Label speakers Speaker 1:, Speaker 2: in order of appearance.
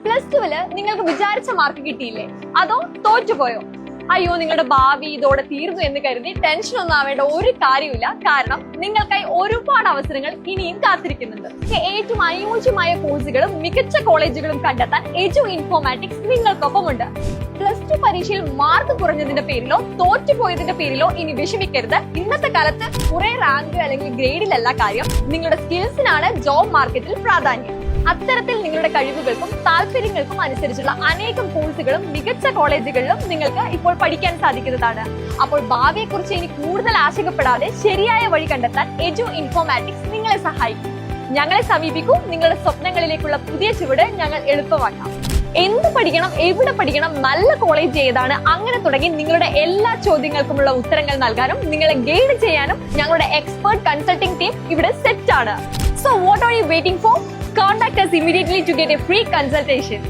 Speaker 1: Plus ടുവില് നിങ്ങൾക്ക് വിചാരിച്ച mark കിട്ടിയില്ലേ? അതോ തോറ്റുപോയോ? അയ്യോ, നിങ്ങളുടെ ഭാവി ഇതോടെ തീർന്നു എന്ന് കരുതി ടെൻഷൻ ഒന്നും ആവേണ്ട ഒരു കാര്യമില്ല. കാരണം നിങ്ങൾക്കായി ഒരുപാട് അവസരങ്ങൾ ഇനിയും കാത്തിരിക്കുന്നുണ്ട്. ഏറ്റവും അനുയോജ്യമായ കോഴ്സുകളും മികച്ച കോളേജുകളും കണ്ടെത്താൻ എജു ഇൻഫോർമാറ്റിക്സ് നിങ്ങൾക്കൊപ്പമുണ്ട്. പ്ലസ് ടു പരീക്ഷയിൽ മാർക്ക് കുറഞ്ഞതിന്റെ പേരിലോ തോറ്റുപോയതിന്റെ പേരിലോ ഇനി വിഷമിക്കരുത്. ഇന്നത്തെ കാലത്ത് കുറെ റാങ്ക് അല്ലെങ്കിൽ ഗ്രേഡിലല്ല കാര്യം, നിങ്ങളുടെ സ്കിൽസിനാണ് ജോബ് മാർക്കറ്റിൽ പ്രാധാന്യം. അത്തരത്തിൽ നിങ്ങളുടെ കഴിവുകൾക്കും താല്പര്യങ്ങൾക്കും അനുസരിച്ചുള്ള അനേകം കോഴ്സുകളും മികച്ച കോളേജുകളിലും നിങ്ങൾക്ക് ഇപ്പോൾ പഠിക്കാൻ സാധിക്കുന്നതാണ്. അപ്പോൾ ഭാവിയെക്കുറിച്ച് ഇനി കൂടുതൽ ആശങ്കപ്പെടാതെ ശരിയായ വഴി കണ്ടെത്താൻ എജു ഇൻഫോർമാറ്റിക്സ് നിങ്ങളെ സഹായിക്കും. ഞങ്ങളെ സമീപിക്കൂ. നിങ്ങളുടെ സ്വപ്നങ്ങളിലേക്കുള്ള പുതിയ ചുവട് ഞങ്ങൾ എളുപ്പമാക്കാം. എന്ത് പഠിക്കണം, എവിടെ പഠിക്കണം, നല്ല കോളേജ് ഏതാണ്, അങ്ങനെ തുടങ്ങി നിങ്ങളുടെ എല്ലാ ചോദ്യങ്ങൾക്കുമുള്ള ഉത്തരങ്ങൾ നൽകാനും നിങ്ങളെ ഗൈഡ് ചെയ്യാനും ഞങ്ങളുടെ എക്സ്പേർട്ട് കൺസൾട്ടിംഗ് ടീം ഇവിടെ സെറ്റ് ആണ്. So what are you waiting for? Contact us immediately to get a free consultation.